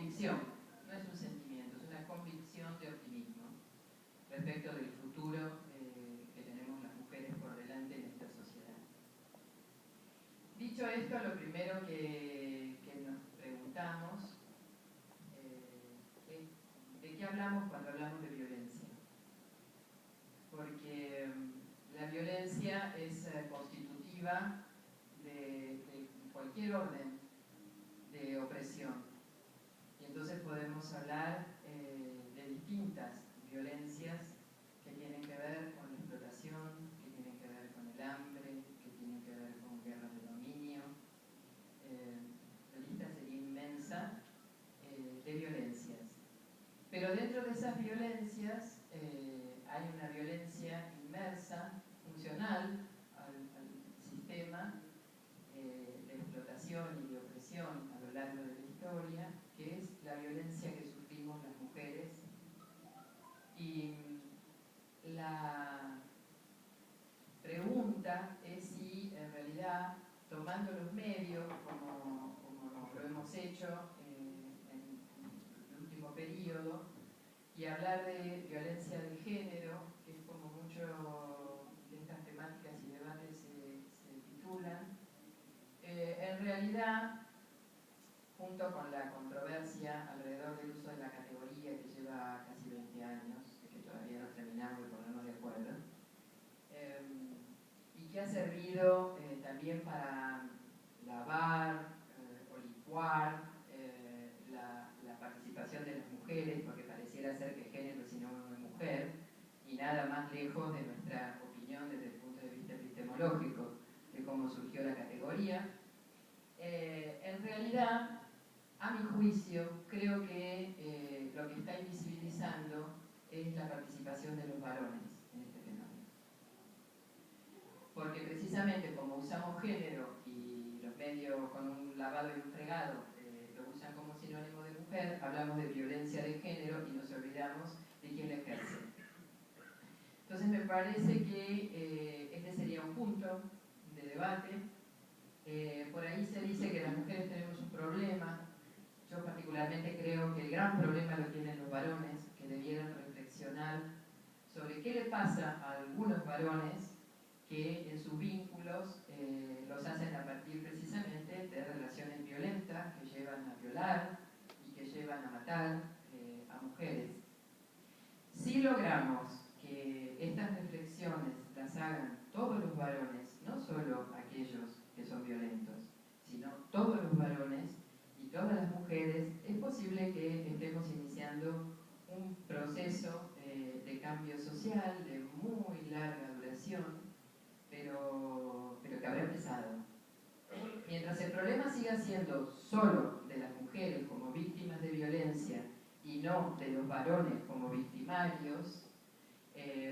convicción, no es un sentimiento, es una convicción de optimismo respecto del futuro que tenemos las mujeres por delante en esta sociedad. Dicho esto, lo primero que nos preguntamos es ¿de qué hablamos cuando hablamos de violencia? Porque la violencia es constitutiva de cualquier orden de opresión. Y entonces podemos hablar de distintas violencias que tienen que ver con la explotación, que tienen que ver con el hambre, que tienen que ver con guerras de dominio. La lista sería inmensa de violencias. Pero dentro de esas violencias hay una violencia inmersa, funcional al sistema de explotación y de opresión a lo largo de la historia, que es la violencia que sufrimos las mujeres. Y la pregunta es si en realidad, tomando los medios, como lo hemos hecho en el último periodo, y hablar de violencia de género, que es como mucho de estas temáticas y debates se titulan, en realidad, junto con la controversia alrededor del uso de la categoría que lleva casi 20 años, que todavía no terminamos de ponernos de acuerdo, y que ha servido también para lavar o licuar la participación de las mujeres, porque pareciera ser que género es sinónimo de mujer, y nada más lejos de nuestra opinión desde el punto de vista epistemológico de cómo surgió la categoría. En realidad, a mi juicio, creo que lo que está invisibilizando es la participación de los varones en este fenómeno. Porque precisamente como usamos género y los medios con un lavado y un fregado lo usan como sinónimo de mujer, hablamos de violencia de género y nos olvidamos de quién la ejerce. Entonces me parece que este sería un punto de debate. Por ahí se dice que las mujeres tenemos un problema. Yo particularmente creo que el gran problema lo tienen los varones, que debieran reflexionar sobre qué le pasa a algunos varones que en sus vínculos los hacen a partir precisamente de relaciones violentas que llevan a violar y que llevan a matar a mujeres. Si logramos que estas reflexiones las hagan todos los varones, no solo aquellos que son violentos, sino todos los varones y todas las mujeres, es posible que estemos iniciando un proceso de cambio social de muy larga duración, pero que habrá empezado. Mientras el problema siga siendo solo de las mujeres como víctimas de violencia y no de los varones como victimarios,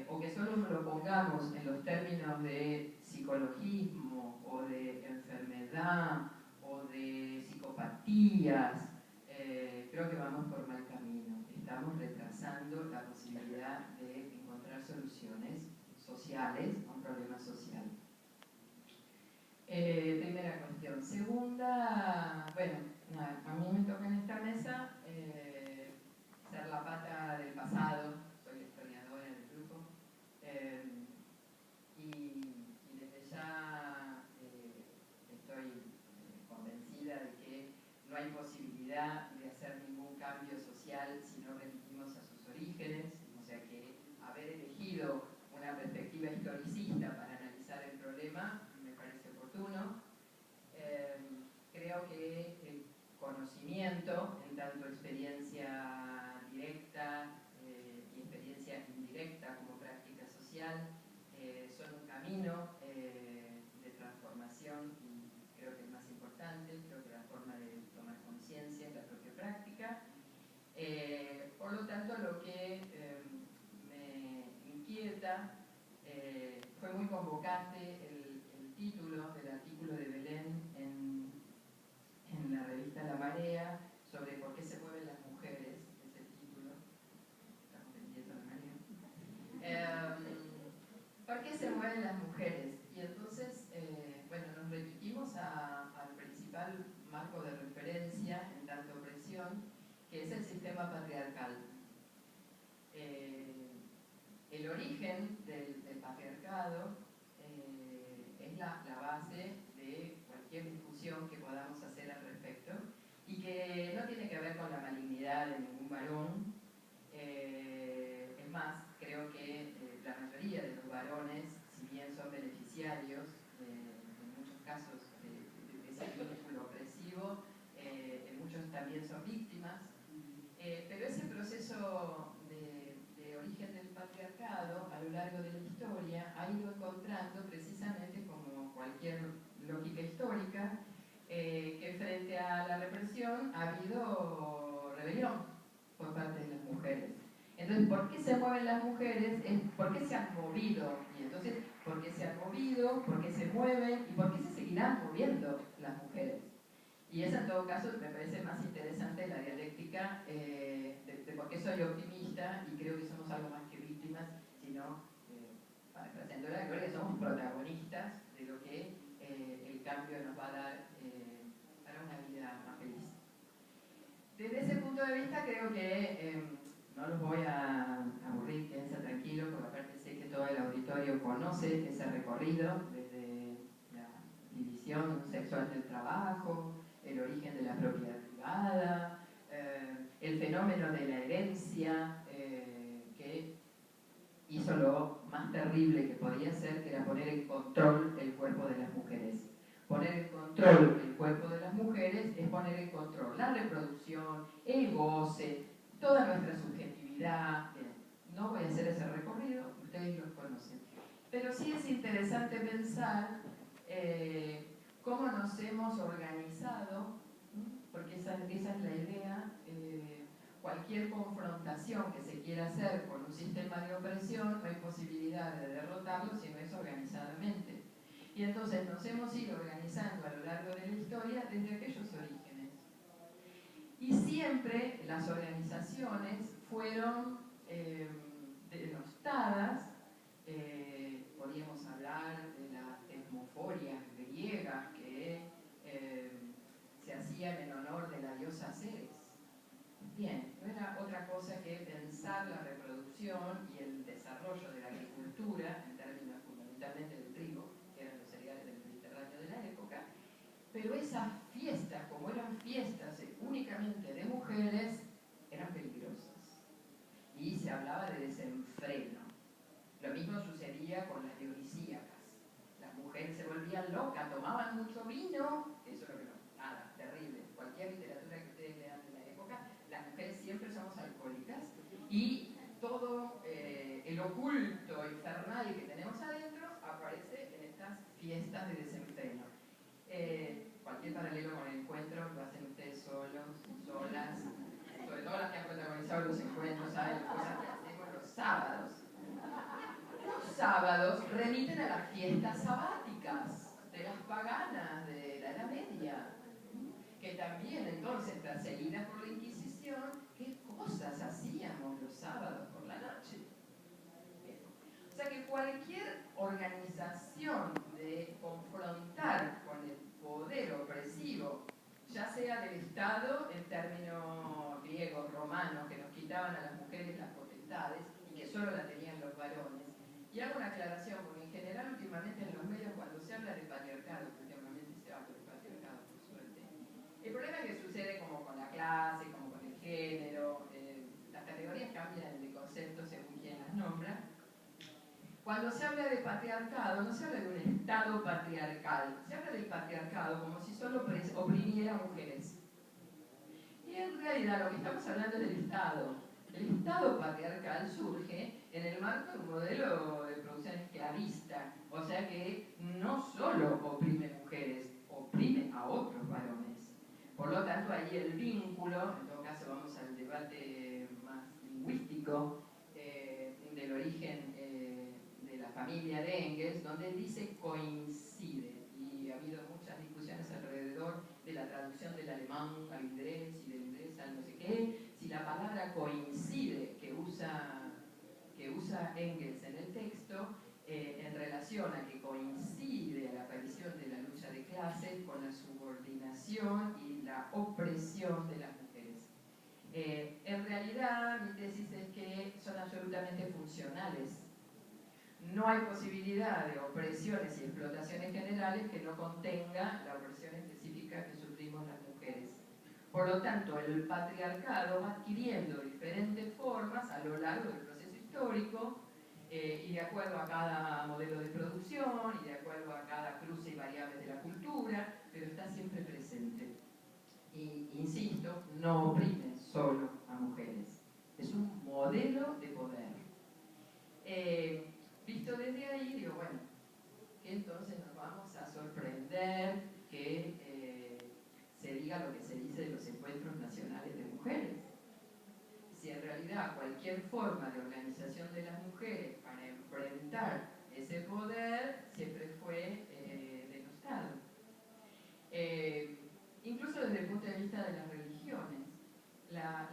o que solo nos lo pongamos en los términos de psicologismo o de enfermedad o de psicopatías, creo que vamos por mal camino. Estamos retrasando la posibilidad de encontrar soluciones sociales a un problema social. Primera cuestión. Segunda, bueno, a mí me toca en esta mesa ser la pata del pasado, soy historiadora del grupo, y desde ya estoy convencida de que no hay posibilidad de hacer ningún cambio social si no remitimos a sus orígenes, o sea que haber elegido una perspectiva historicista para analizar el problema me parece oportuno. Creo que el conocimiento, en tanto experiencia directa y experiencia indirecta como práctica social, son un camino de transformación y creo que es más importante. Creo que la forma de tomar conciencia es la propia práctica. Por lo tanto, lo que me inquieta fue muy convocante el título del artículo de Belén en la revista La Marea sobre por qué se mueven las mujeres, es el título, estamos vendiendo La Marea. ¿Por qué se mueven las mujeres? Y entonces, bueno, nos remitimos al principal marco de referencia en tanto opresión, que es el sistema patriarcal. El origen del patriarcado es la base de cualquier discusión que podamos hacer al respecto y que no tiene que ver con la malignidad de ningún varón. Es más, creo que la mayoría de los varones, si bien son beneficiarios en muchos casos de ese vínculo opresivo, en muchos también son víctimas, pero ese proceso de origen del patriarcado a lo largo de la historia ha ido encontrando, precisamente como cualquier lógica histórica, que frente a la represión ha habido rebelión por parte de las mujeres. Entonces, ¿por qué se mueven las mujeres? ¿Por qué se han movido? Y entonces, ¿por qué se han movido? ¿Por qué se mueven? ¿Y por qué se seguirán moviendo las mujeres? Y esa, en todo caso, me parece más interesante la dialéctica de por qué soy optimista y creo que somos algo más que víctimas, sino, parafraseando la gloria, que somos protagonistas de lo que el cambio nos va a dar para una vida más feliz. Desde ese punto de vista, creo que no los voy a aburrir, quédense tranquilos, porque aparte sé que todo el auditorio conoce ese recorrido desde la división sexual del trabajo, el origen de la propiedad privada, el fenómeno de la herencia, que hizo lo más terrible que podía ser, que era poner en control el cuerpo de las mujeres. Poner en control el cuerpo de las mujeres es poner en control la reproducción, el goce, toda nuestra subjetividad. Bien, no voy a hacer ese recorrido, ustedes los conocen. Pero sí es interesante pensar cómo nos hemos organizado, porque esa es la idea. Cualquier confrontación que se quiera hacer con un sistema de opresión, no hay posibilidad de derrotarlo si no es organizadamente. Y entonces nos hemos ido organizando a lo largo de la historia desde aquellos orígenes. Y siempre las organizaciones fueron denostadas. Podríamos hablar de las etmoforias griegas que se hacían en honor de la diosa Ceres. Bien, no era otra cosa que pensar la reproducción y el desarrollo de la agricultura, en términos fundamentalmente del trigo, que eran los cereales del Mediterráneo de la época, pero esas fiestas, como eran fiestas únicamente de mujeres, eran peligrosas. Y se hablaba de desenfreno. Lo mismo sucedía con las dionisíacas. Las mujeres se volvían locas, tomaban mucho vino, eso es lo que no, nada, terrible. Cualquier literatura que ustedes lean de la época, las mujeres siempre somos alcohólicas y todo el oculto infernal que tenemos adentro aparece en estas fiestas de desenfreno. Cualquier paralelo con el encuentro lo hacen ustedes solos, solas, sobre todo las que han protagonizado los encuentros, saben las cosas que hacemos los sábados. Los sábados remiten a las fiestas sabáticas de las paganas de la Edad Media, que también entonces, perseguidas por la Inquisición, ¿qué cosas hacíamos los sábados por la noche? O sea que cualquier organización de confrontar con el poder opresivo, ya sea del Estado en términos griegos, romanos, que nos quitaban a las mujeres las potestades y que solo la tenían los varones. Y hago una aclaración, porque en general últimamente en los medios cuando se habla de patriarcado, últimamente se habla de patriarcado por suerte, el problema es que sucede como con la clase, como con el género, las categorías cambian de concepto según quien las nombra. Cuando se habla de patriarcado, no se habla de un Estado patriarcal, se habla del patriarcado como si solo oprimiera a mujeres. Y en realidad lo que estamos hablando es del Estado. El Estado patriarcal surge en el marco de un modelo de producción esclavista, o sea que no solo oprime mujeres, oprime a otros varones. Por lo tanto, ahí el vínculo, en todo caso vamos al debate más lingüístico del origen de la familia de Engels, donde él dice coincide, y ha habido muchas discusiones alrededor de la traducción del alemán al inglés y del inglés al no sé qué, si la palabra coincide que usa Engels en el texto, en relación a que coincide a la aparición de la lucha de clases con la subordinación y la opresión de las mujeres. En realidad, mi tesis es que son absolutamente funcionales. No hay posibilidad de opresiones y explotaciones generales que no contenga la opresión específica que sufrimos las mujeres. Por lo tanto, el patriarcado va adquiriendo diferentes formas a lo largo del proceso histórico y de acuerdo a cada modelo de producción y de acuerdo a cada cruce y variables de la cultura, pero está siempre presente. Y, insisto, no oprime solo a mujeres. Es un modelo de poder. Visto desde ahí, digo, bueno, que entonces nos vamos a sorprender que se diga lo que se dice de los encuentros nacionales de mujeres. Si en realidad cualquier forma de organización de las mujeres para enfrentar ese poder siempre fue denostado. Incluso desde el punto de vista de las religiones. Las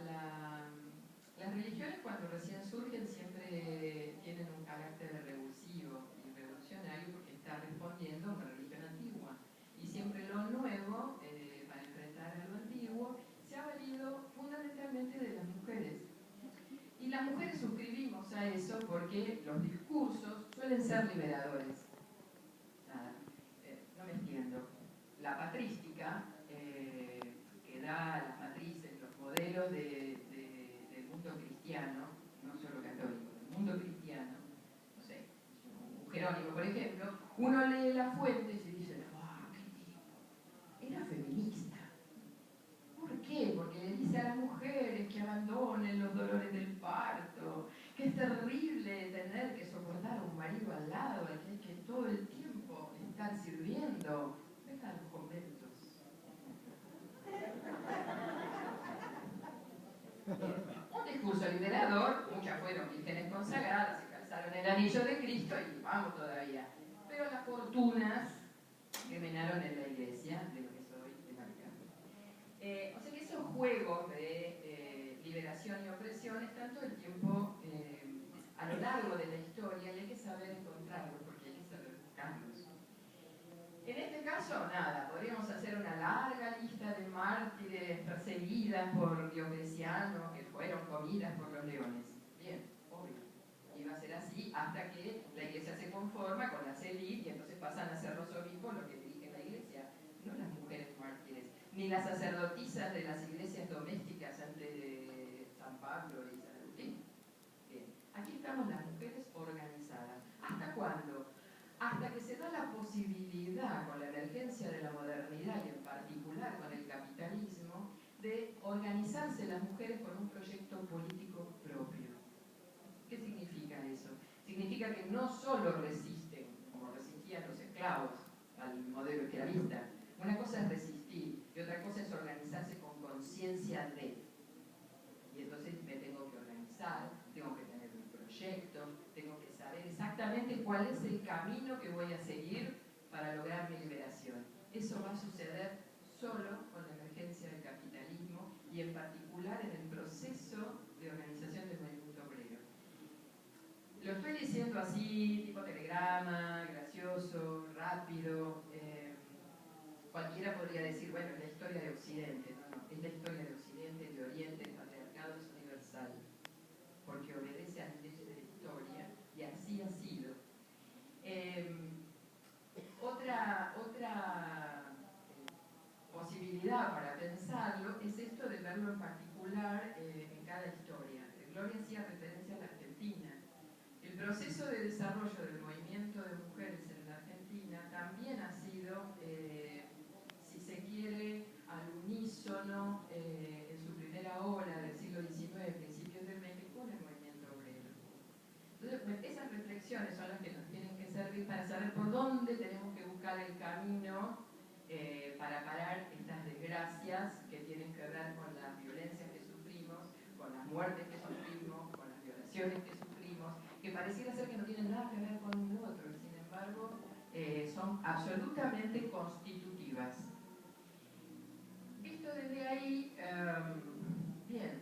religiones cuando recién surgen siempre tienen un carácter revulsivo y revolucionario porque está respondiendo a una religión antigua. Y siempre lo nuevo, para enfrentar a lo antiguo, se ha valido fundamentalmente de las mujeres. Y las mujeres suscribimos a eso porque los discursos suelen ser liberadores. No me entiendo. La patrística, que da las matrices, los modelos del mundo cristiano, no solo católico, del mundo cristiano, no sé, un Jerónimo, por ejemplo, uno lee las fuentes y dice, ¡ah, qué tipo! Era feminista. ¿Por qué? Porque le dice a las mujeres que abandonen los dolores del parto, que es terrible tener que soportar a un marido al lado, al que hay que todo el tiempo estar sirviendo. Venga a los conventos. Un discurso liberador, muchas fueron vírgenes consagradas, se calzaron el anillo de Cristo y vamos todavía. Pero las fortunas que menaron en la iglesia, de lo que soy, de Vaticano. O sea que esos juegos de liberación y opresión están todo el tiempo a lo largo de la historia y hay que saber encontrarlos porque hay que saber buscarlos. En este caso, nada, podríamos hacer una larga lista de mártires perseguidas por Diocleciano que fueron comidas por los leones. Bien, obvio. Y va a ser así hasta que la iglesia se conforma con las élites y entonces pasan a ser los obispos los que dirigen la iglesia, no las mujeres mártires, ni las sacerdotisas de las iglesias domésticas antes de San Pablo y San Agustín. Bien, aquí estamos las mujeres organizadas. ¿Hasta cuándo? Hasta que se da la posibilidad, con la emergencia de la modernidad y en particular con el capitalismo, de organizarse las mujeres con un proyecto político propio. ¿Qué significa eso? Significa que no solo resisten, como resistían los esclavos, al modelo esclavista. Una cosa es resistir y otra cosa es organizarse con conciencia de. Y entonces me tengo que organizar, tengo que tener un proyecto, tengo que saber exactamente cuál es el camino que voy a seguir para lograr mi liberación. Eso va a suceder solo con la emergencia del capitalismo y en particular en el proceso de organización del movimiento obrero. Lo estoy diciendo así, tipo telegrama, gracioso, rápido. Cualquiera podría decir, bueno, es la historia de Occidente. No, es la historia de Occidente, de Oriente, el patriarcado es universal, porque obedece a las leyes de la historia y así ha sido. Otra posibilidad para pensarlo es esto de verlo en particular en cada historia. Gloria hacía referencia a la Argentina. El proceso de desarrollo del movimiento de mujeres en la Argentina también ha sido, si se quiere, al unísono en su primera ola del siglo XIX, principios del XX, con el movimiento obrero. Entonces, esas reflexiones son las que nos tienen que servir para saber por dónde tenemos que buscar el camino para parar estas desgracias que tienen que ver con las violencias que sufrimos, con las muertes que sufrimos, con las violaciones que sufrimos, que pareciera ser que no tienen nada que ver con un otro, y sin embargo son absolutamente constitutivas. Visto desde ahí, bien,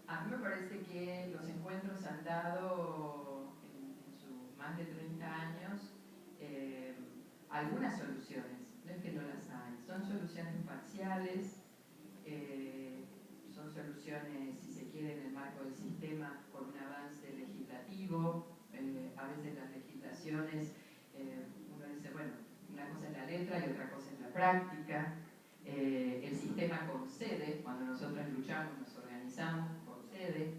a mí me parece que los encuentros han dado en sus más de 30 años algunas soluciones, no es que no las hay, son soluciones parciales, son soluciones, si se quiere, en el marco del sistema por un avance legislativo. A veces las legislaciones, uno dice, bueno, una cosa es la letra y otra cosa es la práctica. El sistema concede, cuando nosotras luchamos, nos organizamos, concede.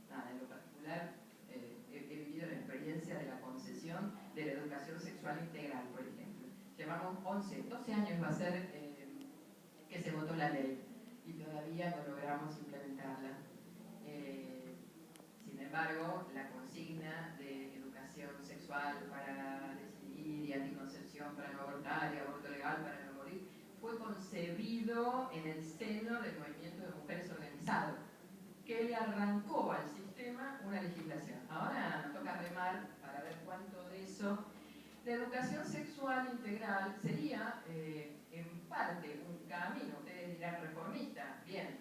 Nada, en lo particular, he vivido la experiencia de la concesión de la educación sexual integral, por ejemplo. Llevamos 11, 12 años va a ser que se votó la ley y todavía no logramos implementarla. Sin embargo, la consigna de educación sexual para decidir y anticoncepción para no abortar y aborto legal para no morir fue concebido en el seno del movimiento de mujeres organizado, que le arrancó al sistema una legislación. Ahora nos toca remar para ver cuánto de eso. La educación sexual integral sería en parte un camino, ustedes dirán reformista, bien,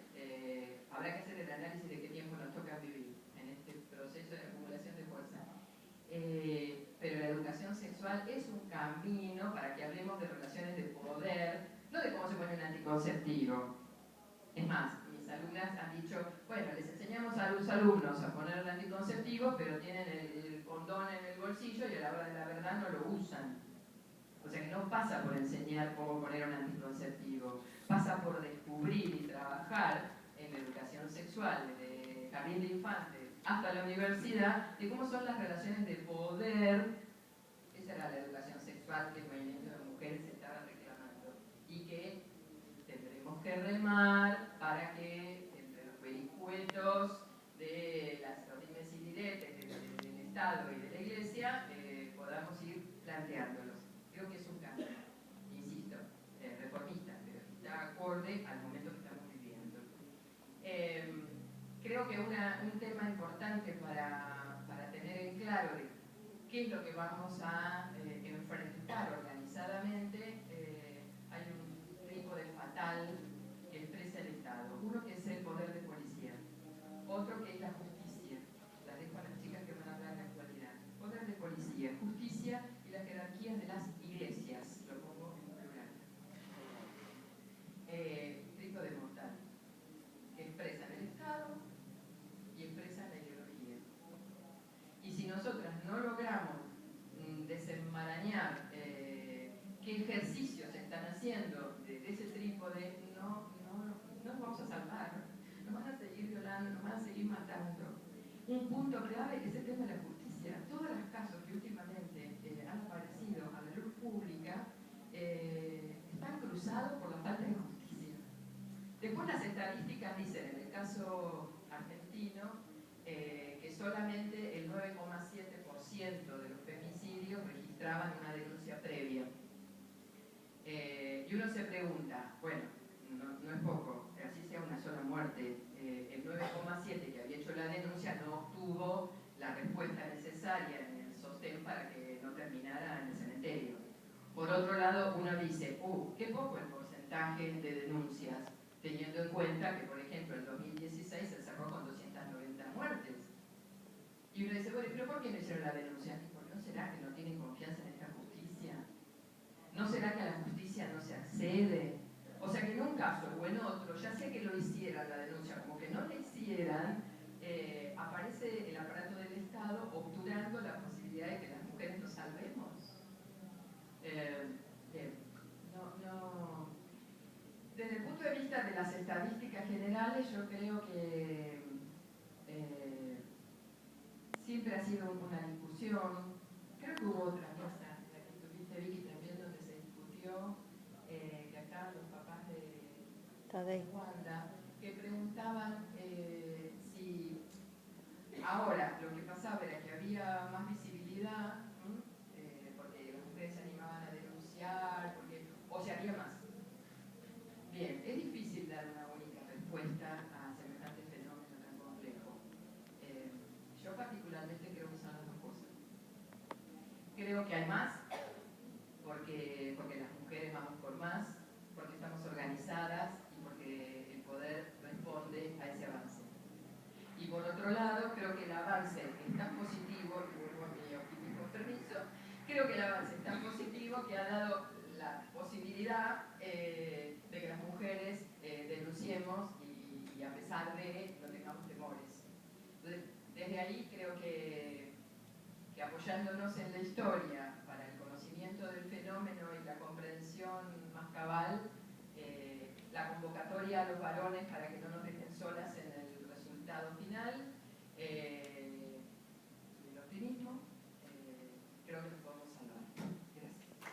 habrá que hacer el análisis de qué tiempo nos toca vivir en este proceso de acumulación de fuerza. Pero la educación sexual es un camino para que hablemos de relaciones de poder, no de cómo se pone un anticonceptivo. Es más, mis alumnas han dicho, bueno, les enseñamos a los alumnos a poner el anticonceptivo, pero tienen el condón en el bolsillo y a la hora de la verdad no lo usan. O sea que no pasa por enseñar cómo poner un anticonceptivo, pasa por descubrir y trabajar en la educación sexual, desde jardín de infantes hasta la universidad, de cómo son las relaciones de poder. Esa era la educación sexual que el movimiento de mujeres estaba reclamando y que tendremos que remar para que entre los vericuetos de los dimes y diretes del Estado y de la Iglesia podamos ir planteándolos. Creo que es un cambio, insisto, reformista, pero está acorde al momento que estamos viviendo. Creo que un tema importante para tener en claro de qué es lo que vamos a enfrentar organizadamente, hay un trípode fatal que expresa el Estado. Uno que es el poder de policía, otro que es la justicia. Las dejo a las chicas que van a hablar de actualidad. Poder de policía, justicia y las jerarquías de las iglesias, lo pongo en plural. Trípode mortal, que expresan el Estado y expresan la ideología. Y si nosotras no logramos desenmarañar qué ejercicios están haciendo de ese trípode, no nos vamos a salvar. Nos van a seguir violando, nos van a seguir matando. Un punto clave es el tema de la justicia. Todos los casos que últimamente han aparecido a la luz pública están cruzados por la falta de justicia. Después las estadísticas dicen, en el caso argentino, que solamente el 9,7% de los femicidios registraban una denuncia previa. Y uno se pregunta, bueno, no es poco, así sea una sola muerte, el 9,7% que había hecho la denuncia no obtuvo la respuesta necesaria en el sostén para que no terminara en el cementerio. Por otro lado, uno dice, qué poco el porcentaje de denuncias, teniendo en cuenta que, por ejemplo, en 2016 se cerró con 290 muertes. Y uno dice, bueno, ¿pero por qué no hicieron la denuncia? ¿Por no será que no tienen confianza en esta justicia? ¿No será que a la justicia no se accede? O sea que en un caso o en otro, ya sea que lo hicieran la denuncia, como que no la hicieran, aparece el aparato del Estado obturando la posibilidad de que las mujeres nos salvemos. Bien, desde el punto de vista de las estadísticas generales, yo creo que siempre ha sido una discusión. Creo que hubo otra cosa en la que estuviste, Vicky, también donde se discutió, que acá los papás de Wanda, que preguntaban si ahora lo que pasaba era que había más visibilidad, porque las mujeres se animaban a denunciar, o se haría más. Bien, es difícil dar una única respuesta a semejante fenómeno tan complejo. Yo particularmente creo que son las dos cosas. Creo que hay más, porque las mujeres vamos por más, porque estamos organizadas y porque el poder responde a ese avance. Y por otro lado, creo que el avance es tan positivo, y vuelvo a mi optimismo permiso, creo que el avance es tan positivo que ha dado la posibilidad de que las mujeres denunciemos y a pesar pesar de no tengamos temores. Entonces, desde ahí creo que apoyándonos en la historia para el conocimiento del fenómeno y la comprensión más cabal, la convocatoria a los varones para que no nos dejen solas en el resultado final,